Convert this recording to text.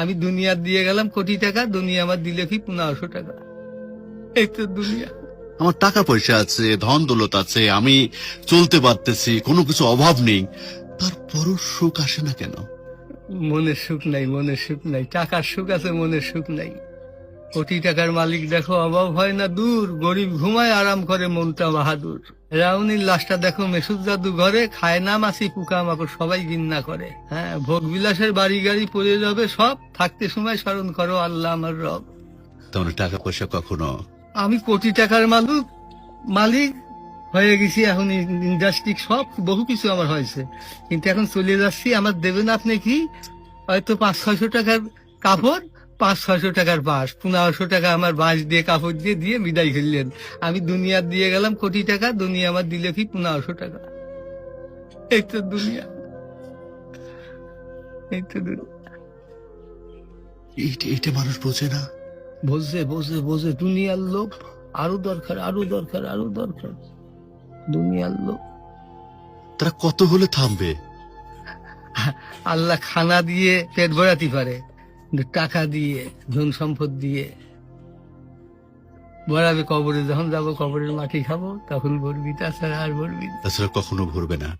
আমি দুনিয়া দিয়ে গেলাম কোটি টাকা, দুনিয়া আমার দিলে কি 1500 টাকা। এই তো দুনিয়া। আমার টাকা পয়সা আছে, ধন দৌলত আছে, আমি চলতে পারতেছি, কোনো কিছু অভাব নেই, তারপরও সুখ আসে না কেন? মনের সুখ নাই, মনের সুখ নাই। টাকার সুখ আছে, মনের সুখ নাই। কোটি টাকার মালিক দেখো অভাব হয় না দূর, গরিব ঘুমায় আরাম করে মনটা বাহাদুর। রাউনির লাশটা দেখো মেসুদ জাদু ঘরে, খায় না মাছি পোকা মাকড় সবাই ঘৃণা করে। হ্যাঁ, ভোগ বিলাসের বাড়ি গাড়ি পড়ে যাবে সব, থাকতে সময় স্মরণ করো আল্লাহ আমার রব। তেমন টাকা পয়সা কখনো? আমি কোটি টাকার মালিক হয়ে গেছি, এখন ইন্ডাস্ট্রি সব বহু কিছু আমার হয়েছে, কিন্তু এখন চলে যাচ্ছি। আমার দেবেন আপনি কি? হয়তো 500-600 টাকার কাপড়, 500-600 টাকার বাঁশ, 1500 টাকা আমার বাঁশ দিয়ে কাপড় দিয়ে দিয়ে বিদায় করলেন। আমি দুনিয়া দিয়ে গেলাম কোটি টাকা, দুনিয়া আমার দিলে কি 1500 টাকা। এই তো দুনিয়া, এই তো দুনিয়া। এইটা মানুষ বোঝে না। বোঝে বোঝে বোঝে, দুনিয়ার লোক আরো দরকার, আরো দরকার, আরো দরকার, দুনিয়ার লোক। তারা কত হলে থামবে? আল্লাহ খানা দিয়ে পেট ভরাতে পারে, কিন্তু টাকা দিয়ে, ধন সম্পদ দিয়ে ভরাবে কবরে। যখন যাবো কবরের মাটি খাবো তখন ভরবি, তাছাড়া আর ভরবি না। তাছাড়া কখনো ভরবে না।